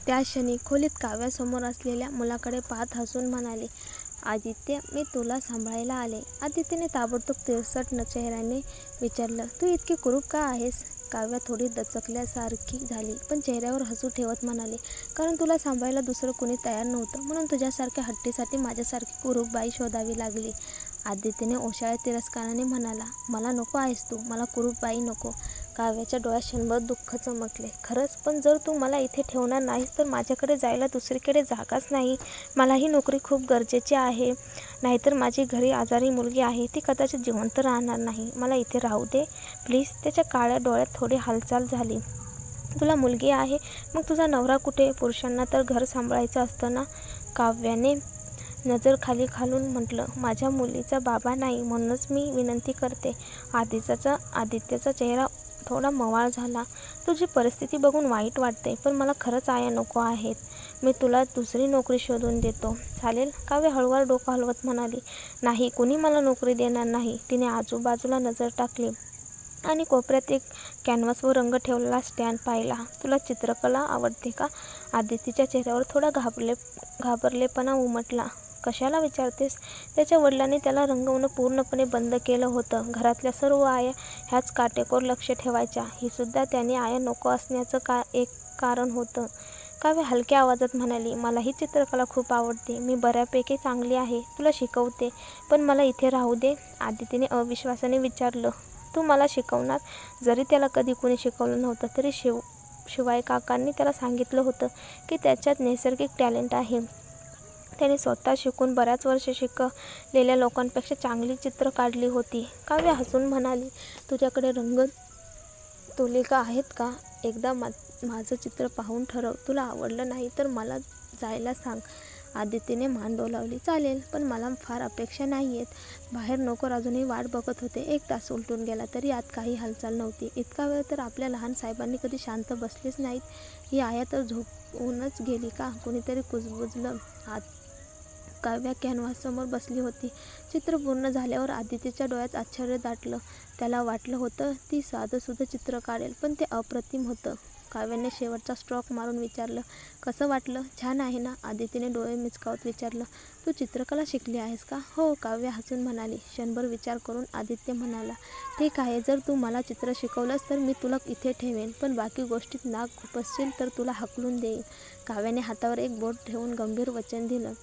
त्या क्षणी खोलीत काव्यासमोर असलेल्या मुलाकडे पाहत हसून म्हणाले, आदित्य, मी तुला सांभाळायला आले. आदित्यने ताबडतोब तिरसट चेहऱ्याने विचारलं, तू इतकी कुरूप का आहेस? काव्या थोडी दचकल्यासारखी झाली, पण चेहऱ्यावर हसू ठेवत म्हणाली, कारण तुला सांभाळायला दुसरं कुणी तयार नव्हतं, म्हणून तुझ्यासारख्या हट्टीसाठी माझ्यासारखी कुरूप बाई शोधावी लागली. आदित्यने ओशाळ्या तिरस्काराने म्हणाला, मला नको आहेस तू, मला कुरूप बाई नको. काव्याच्या डोळ्यात क्षणभर दुःख चमकले. खरंच? पण जर तू मला इथे ठेवणार नाहीस तर माझ्याकडे जायला दुसरीकडे जागाच नाही. मला ही नोकरी खूप गरजेची आहे. नाहीतर माझी घरी आजारी मुलगी आहे, ती कदाचित जिवंत राहणार नाही. मला इथे राहू दे प्लीज. त्याच्या काळ्या डोळ्यात थोडी हालचाल झाली. तुला मुलगी आहे, मग तुझा नवरा कुठे? पुरुषांना तर घर सांभाळायचं असतं ना? काव्याने नजर खाली घालून म्हटलं, माझ्या मुलीचा बाबा नाही, म्हणूनच मी विनंती करते. आदित्यचा चेहरा थोडा मवाळ झाला. तुझी परिस्थिती बघून वाईट वाटते, पण मला खरंच आया नको आहेत. मी तुला दुसरी नोकरी शोधून देतो, चालेल? काव्य हळूवार डोकं हलवत म्हणाली, नाही, कुणी मला नोकरी देणार नाही. तिने आजूबाजूला नजर टाकली आणि कोपऱ्यात एक कॅनव्हासवर रंग ठेवलेला स्टँड पाहिला. तुला चित्रकला आवडते का? आदितीच्या चेहऱ्यावर थोडा घाबरलेपणा उमटला. कशाला विचारतेस? त्याच्या वडिलांनी त्याला रंगवणं पूर्णपणे बंद केलं होतं. घरातल्या सर्व आया ह्याच काटेकोर लक्ष ठेवायच्या. ही सुद्धा त्याने आया नको असण्याचं एक कारण होतं. काव्य हलक्या आवाजात म्हणाली, मलाही चित्रकला खूप आवडते. मी बऱ्यापैकी चांगली आहे. तुला शिकवते, पण मला इथे राहू दे. आदितीने अविश्वासाने विचारलं, तू मला शिकवणार? जरी त्याला कधी कुणी शिकवलं नव्हतं तरी शिवाय काकांनी त्याला सांगितलं होतं की त्याच्यात नैसर्गिक टॅलेंट आहे. त्याने स्वतः शिकून बऱ्याच वर्षे शिकलेल्या लोकांपेक्षा चांगली चित्र काढली होती. काव्य हसून म्हणाली, तुझ्याकडे रंगतुलिका आहेत का? एकदा माझं चित्र पाहून ठरव. तुला आवडलं नाही तर मला जायला सांग. आदितीने मान डोलावली, चालेल, पण मला फार अपेक्षा नाही आहेत. बाहेर नोकर अजूनही वाट बघत होते. 1 तास उलटून गेला तरी आत काही हालचाल नव्हती. इतका वेळ तर आपल्या लहान साहेबांनी कधी शांत बसलेच नाहीत. ही आया तर झोपूनच गेली का? कुणीतरी कुजबुजलं आत. काव्या कॅनव्हाससमोर बसली होती. चित्र पूर्ण झाल्यावर आदितीच्या डोळ्यात आश्चर्य दाटलं. त्याला वाटलं होतं ती साधंसुधं चित्र काढेल, पण ते अप्रतिम होतं. काव्याने शेवटचा स्ट्रोक मारून विचारलं, कसं वाटलं? छान आहे ना? आदितीने डोळे मिचकावत विचारलं, तू चित्रकला शिकली आहेस का? हो, काव्य हसून म्हणाली. क्षणभर विचार करून आदित्य म्हणाला, ठीक आहे, जर तू मला चित्र शिकवलंस तर मी तुला इथे ठेवेन, पण बाकी गोष्टीत नाक खुपसशील तर तुला हाकलून देईन. काव्याने हातावर एक बोट ठेवून गंभीर वचन दिलं,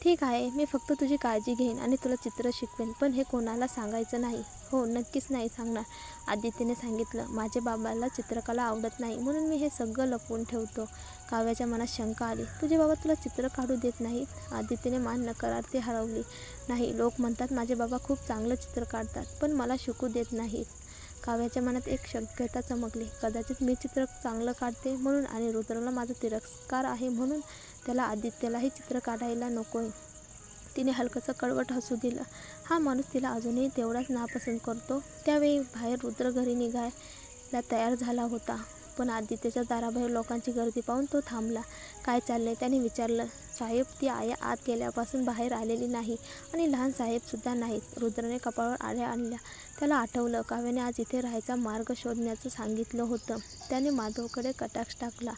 ठीक आहे, मी फक्त तुझी काळजी घेईन आणि तुला चित्र शिकवेन, पण हे कोणाला सांगायचं नाही. हो, नक्कीच नाही सांगणार. आदित्यने सांगितलं, माझ्या बाबाला चित्रकला आवडत नाही, म्हणून मी हे सगळं लपवून ठेवतो. काव्याच्या मनात शंका आली, तुझे बाबा तुला चित्र काढू देत नाहीत? आदित्यने मान नकारार्थी हलवली, नाही, लोक म्हणतात माझे बाबा खूप चांगलं चित्र काढतात, पण मला शिकू देत नाहीत. काव्याच्या मनात एक शक्यता चमकली, कदाचित मी चित्र चांगलं काढते म्हणून आणि रुद्रला माझा तिरस्कार आहे म्हणून त्याला आदित्यलाही चित्र काढायला नकोय. तिने हलकंसं कडवट हसू दिलं. हा माणूस तिला अजूनही तेवढाच नापसंत करतो. त्यावेळी बाहेर रुद्र घरी निघायला तयार झाला होता, पण आदित्यच्या दाराबाहेर लोकांची गर्दी पाहून तो थांबला. काय चाललंय? त्याने विचारलं. साहेब, ती आया आत गेल्यापासून बाहेर आलेली नाही आणि लहान साहेबसुद्धा नाहीत. रुद्रने कपाळावर आळ्या आणल्या. त्याला आठवलं, काव्याने आज इथे राहायचा मार्ग शोधण्याचं सांगितलं होतं. त्याने माधवकडे कटाक्ष टाकला.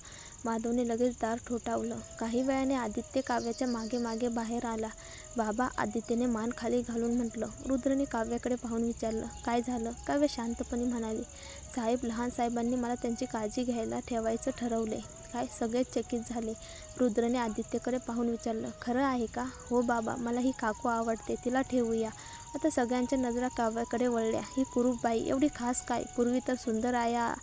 माधवने लगेच दार ठोठावलं. काही वेळाने आदित्य काव्याच्या मागे मागे बाहेर आला. बाबा, आदित्यने मान खाली घालून म्हटलं. रुद्रने काव्याकडे पाहून विचारलं, काय झालं? काव्य शांतपणे म्हणाली, साहेब, लहान साहेबांनी मला त्यांची काळजी घ्यायला ठेवायचं ठरवले. काय? सगळेच चकित झाले. रुद्रने आदित्यकडे पाहून विचारलं, खरं आहे का? हो बाबा, मला ही काकू आवडते, तिला ठेवूया. आता सगळ्यांच्या नजरा काव्याकडे वळल्या. ही कुरूप बाई एवढी खास काय? पूर्वी तर सुंदर आया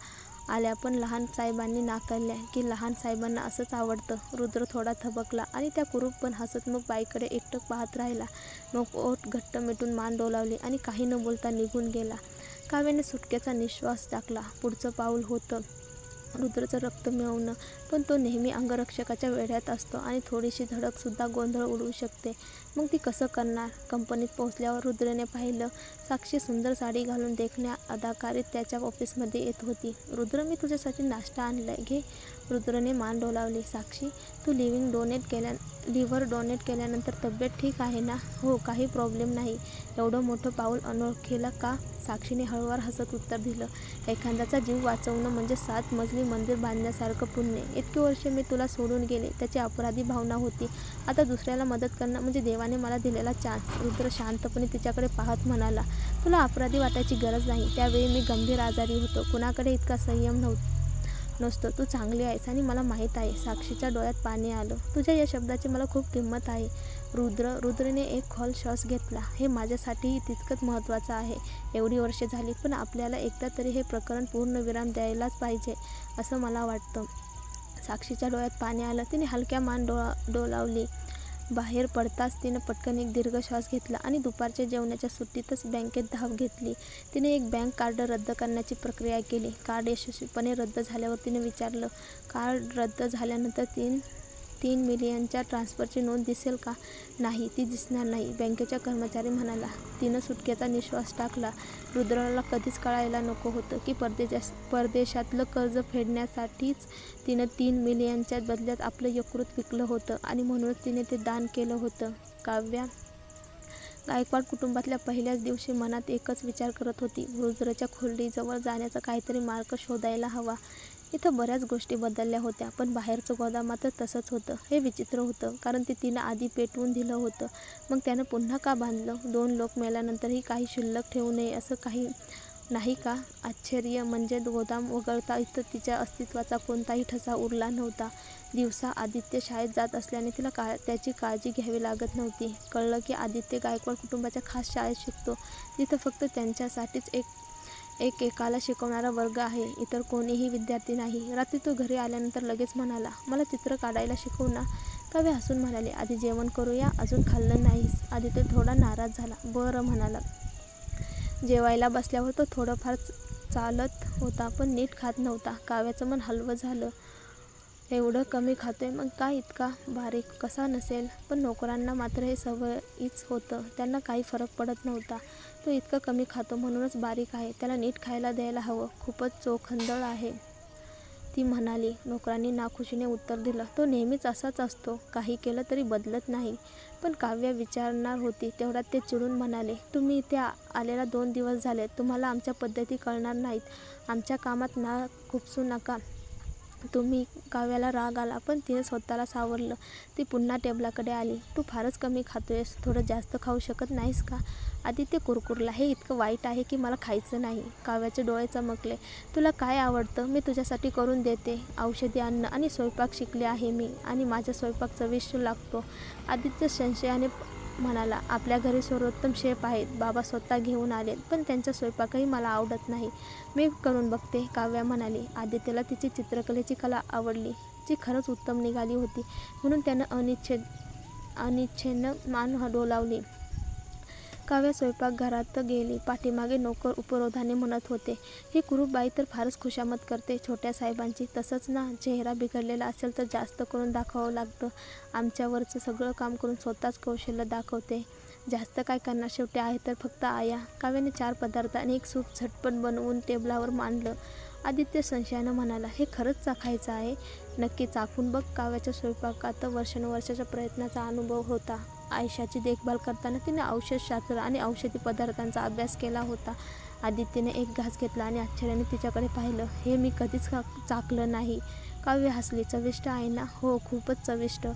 आल्या, पण लहान साहेबांनी नाकारल्या की लहान साहेबांना असंच आवडतं. रुद्र थोडा थबकला आणि त्या कुरूप पण हसतमुख बाईकडे एकटक पाहत राहिला. मग ओठ घट्ट मिटून मान डोलावली आणि काही न बोलता निघून गेला. काव्याने सुटकेचा निश्वास टाकला. पुढचं पाऊल होतं रुद्रचं रक्त मिळवणं, पण तो नेहमी अंगरक्षकाच्या वेढ्यात असतो आणि थोडीशी धडकसुद्धा गोंधळ उडवू शकते. मग ती कसं करणार? कंपनीत पोहोचल्यावर रुद्रने पाहिलं, साक्षी सुंदर साडी घालून देखण्या अदाकारीत त्याच्या ऑफिसमध्ये येत होती. रुद्र, मी तुझ्यासाठी नाश्ता आणलाय, घे. रुद्रने मान डोलावली. साक्षी, तू लिव्हर डोनेट केल्यानंतर तब्येत ठीक आहे ना? हो, काही प्रॉब्लेम नाही. एवढं मोठं पाऊल अनोळखीला का? साक्षीने हळूवार हसत उत्तर दिलं. एखाद्याचा जीव वाचवणं म्हणजे 7 मजली मंदिर बांधण्यासारखं पुण्य. इतकी वर्षे मी तुला सोडून गेले, त्याची अपराधी भावना होती. आता दुसऱ्याला मदत करणं म्हणजे देवाने मला दिलेला चान्स. रुद्र शांतपणे तिच्याकडे पाहत म्हणाला. तुला अपराधी वाटायची गरज नाही. त्यावेळी मी गंभीर आजारी होतो. कुणाकडे इतका संयम नसतो. तू चांगली आहेस आणि मला माहीत आहे. साक्षीच्या डोळ्यात पाणी आलं. तुझ्या या शब्दाची मला खूप किंमत आहे. रुद्रने एक खोल श्वास घेतला. हे माझ्यासाठीही तितकंच महत्त्वाचं आहे. एवढी वर्षे झाली, पण आपल्याला एकदा तरी हे प्रकरण पूर्णविराम द्यायलाच पाहिजे असं मला वाटतं. साक्षीच्या डोळ्यात पाणी आलं. तिने हलक्या मान डोलावली. बाहेर पडताच तिनं पटकन एक दीर्घ श्वास घेतला आणि दुपारच्या जेवणाच्या सुट्टीतच बँकेत धाव घेतली. तिने एक बँक कार्ड रद्द करण्याची प्रक्रिया केली. कार्ड यशस्वीपणे रद्द झाल्यावर तिने विचारलं, कार्ड रद्द झाल्यानंतर 3 मिलियनच्या ट्रान्सफरची नोंद दिसेल का? नाही, ती दिसणार नाही, बँकेचा कर्मचारी म्हणाला. तिनं सुटकेचा निश्वास टाकला. रुद्रला कधीच कळायला नको होतं की परदेशातलं कर्ज फेडण्यासाठीच तिनं 3 मिलियनच्या बदल्यात आपलं यकृत विकलं होतं आणि म्हणूनच तिने ते दान केलं होतं. काव्या गायकवाड कुटुंबातल्या पहिल्याच दिवशी मनात एकच विचार करत होती. रुद्रच्या खोलीजवळ जाण्याचा काहीतरी मार्ग शोधायला हवा. इथं बऱ्याच गोष्टी बदलल्या होत्या, पण बाहेरचं गोदाम मात्र तसंच होतं. हे विचित्र होतं, कारण ते तिनं आधी पेटवून दिलं होतं. मग त्यानं पुन्हा का बांधलं? 2 लोक मेल्यानंतरही काही शिल्लक ठेवू नये असं काही नाही का? आश्चर्य म्हणजे गोदाम वगळता इथं तिच्या अस्तित्वाचा कोणताही ठसा उरला नव्हता. दिवसा आदित्य शाळेत जात असल्याने तिला त्याची काळजी घ्यावी लागत नव्हती. कळलं की आदित्य गायकवाड कुटुंबाच्या खास शाळेत शिकतो, जिथं फक्त त्यांच्यासाठीच एकाला शिकवणारा वर्ग आहे. इतर कोणीही विद्यार्थी नाही. रात्री तो घरी आल्यानंतर लगेच म्हणाला, मला चित्र काढायला शिकव ना? काव्या हसून म्हणाली, आधी जेवण करूया, अजून खाल्लं नाहीस. आदित्य थोडा नाराज झाला. बरं म्हणाला. जेवायला बसल्यावर तो थोडंफार चालत होता, पण नीट खात नव्हता. काव्याचं मन हलवं झालं. एवढं कमी खातोय, मग काय इतका बारीक कसा नसेल? पण नोकरांना मात्र हे सवयीच होतं. त्यांना काही फरक पडत नव्हता. तो इतकं कमी खातो म्हणूनच बारीक आहे. त्याला नीट खायला द्यायला हवं. खूपच चोखंदळ आहे, ती म्हणाली. नोकरांनी नाखुशीने उत्तर दिलं, तो नेहमीच असाच असतो. काही केलं तरी बदलत नाही. पण काव्या विचारणार होती तेवढ्यात ते चिडून म्हणाले, तुम्ही इथे आलेला 2 दिवस झाले. तुम्हाला आमच्या पद्धती कळणार नाहीत. आमच्या कामात नाक खुपसू नका तुम्ही. काव्याला राग आला, पण तिने स्वतःला सावरलं. ती पुन्हा टेबलाकडे आली. तू फारच कमी खातोयस. थोडं जास्त खाऊ शकत नाहीस का? आदित्य कुरकुरला. हे इतकं वाईट आहे की मला खायचं नाही. काव्याचे डोळे चमकले. तुला काय आवडतं? मी तुझ्यासाठी करून देते. औषधी अन्न आणि स्वयंपाक शिकले आहे मी, आणि माझा स्वयंपाक चविष्ट लागतो. आदित्य संशयाने म्हणाला, आपल्या घरी सर्वोत्तम शेफ आहेत. बाबा स्वतः घेऊन आलेत, पण त्यांचा स्वयंपाकही मला आवडत नाही. मी करून बघते, काव्या म्हणाली. आदित्यला तिची चित्रकलेची कला आवडली, जी खरंच उत्तम निघाली होती. म्हणून त्यानं अनिच्छेनं मान डोलावली. काव्या स्वयंपाकघरात गेली. पाठीमागे नोकर उपरोधाने म्हणत होते, ही कुरूपबाई तर फारच खुशामत करते छोट्या साहेबांची. तसंच ना, चेहरा बिघडलेला असेल तर जास्त करून दाखवावं लागतं. आमच्यावरचं सगळं काम करून स्वतःच कौशल्य दाखवते. जास्त काय करणार, शेवटी आहे तर फक्त आया. काव्याने 4 पदार्थ आणि एक सूप झटपट बनवून टेबलावर मांडलं. आदित्य संशयानं म्हणाला, हे खरंच चाखायचं आहे? नक्की, चाखून बघ. काव्याच्या स्वयंपाकात वर्षानुवर्षाच्या प्रयत्नाचा अनुभव होता. आयशाची देखभाल करताना तिने औषधशास्त्र आणि औषधी पदार्थांचा अभ्यास केला होता. आदित्यने एक घास घेतला आणि आश्चर्याने तिच्याकडे पाहिलं. हे मी कधीच चाखलं नाही. काव्य हसली. चविष्ट आहे ना? हो, खूपच चविष्ट.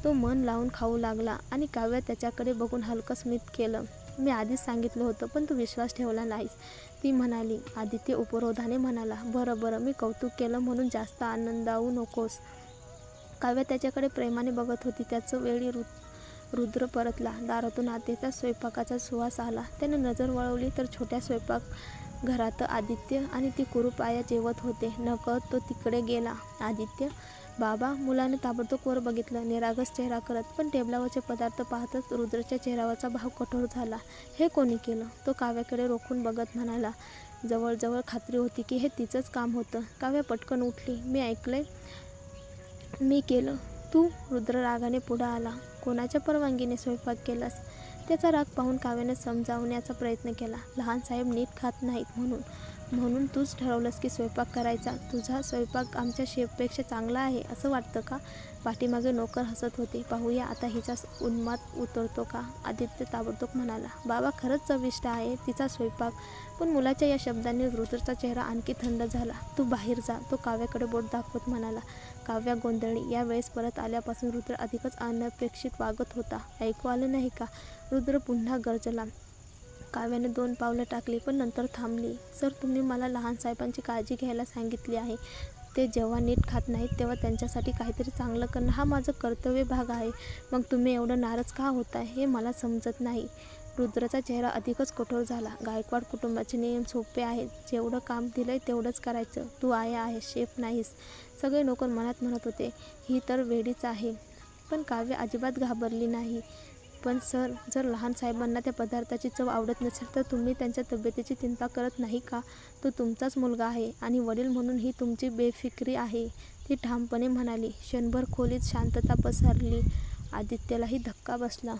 तो मन लावून खाऊ लागला आणि काव्य त्याच्याकडे बघून हलकं स्मित केलं. मी आधीच सांगितलं होतं, पण तू विश्वास ठेवला नाहीस, ती म्हणाली. आदित्य उपरोधाने म्हणाला, बरं, मी कौतुक केलं म्हणून जास्त आनंदावू नकोस. काव्य त्याच्याकडे प्रेमाने बघत होती. त्याचं वेळी रुद्र परतला. दारातून आत येताच स्वयंपाकाचा सुवास आला. त्यानं नजर वळवली तर छोट्या स्वयंपाकघरात आदित्य आणि ती कुरूप आया जेवत होते. नकळत तो तिकडे गेला. आदित्य, बाबा. मुलाने ताबडतोब वर बघितलं, निरागस चेहरा करत. पण टेबलावरचे पदार्थ पाहतच रुद्रच्या चेहऱ्यावरचा भाव कठोर झाला. हे कोणी केलं? तो काव्याकडे रोखून बघत म्हणाला. जवळजवळ खात्री होती की हे तिचंच काम होतं. काव्या पटकन उठली. मी ऐकलंय. मी केलं. तू? रुद्र रागाने पुढं आला. कोणाच्या परवानगीने स्वयंपाक केलास? त्याचा राग पाहून काव्याने समजावण्याचा प्रयत्न केला. लहान साहेब नीट खात नाहीत म्हणून. म्हणून तूच ठरवलंस की स्वयंपाक करायचा. तुझा स्वयंपाक आमच्या शेफपेक्षा चांगला आहे असं वाटतं का? पाठीमागे नोकर हसत होते. पाहूया आता हिचा उन्माद उतरतो का? आदित्य ताबडतोब म्हणाला, बाबा खरंच चविष्ट आहे तिचा स्वयंपाक. पण मुलाच्या या शब्दांनी रुद्रचा चेहरा आणखी थंड झाला. तू बाहेर जा, तो काव्याकडे बोट दाखवत म्हणाला. काव्या गोंधळली. यावेळेस परत आल्यापासून रुद्र अधिकच अनपेक्षित वागत होता. ऐकू आलं नाही का? रुद्र पुन्हा गरजला. काव्याने 2 पावलं टाकली पण नंतर थांबली. सर तुम्ही मला लहान साहेबांची काळजी घ्यायला सांगितली आहे. ते जेव्हा नीट खात नाहीत तेव्हा त्यांच्यासाठी काहीतरी चांगलं करणं हा माझं कर्तव्य भाग आहे. मग तुम्ही एवढं नाराज का होताय हे मला समजत नाही. रुद्रचा चेहरा अधिकच कठोर झाला. गायकवाड कुटुंबाचे नियम सोपे आहेत. जेवढं काम दिलंय तेवढंच करायचं. तू आया आहेस, शेफ नाहीस. सगळे नोकर मनात म्हणत होते, ही तर वेडीच आहे. पण काव्य अजिबात घाबरली नाही. पण सर जर लहान साहेबांना त्या पदार्थाची चव आवडत नसेल तर तुम्ही त्यांच्या तब्येतीची चिंता करत नाही का? तो तुमचाच मुलगा आहे आणि वडील म्हणून ही तुमची बेफिक्री आहे, ती ठामपणे म्हणाली. क्षणभर खोलीत शांतता पसरली. आदित्यलाही धक्का बसला.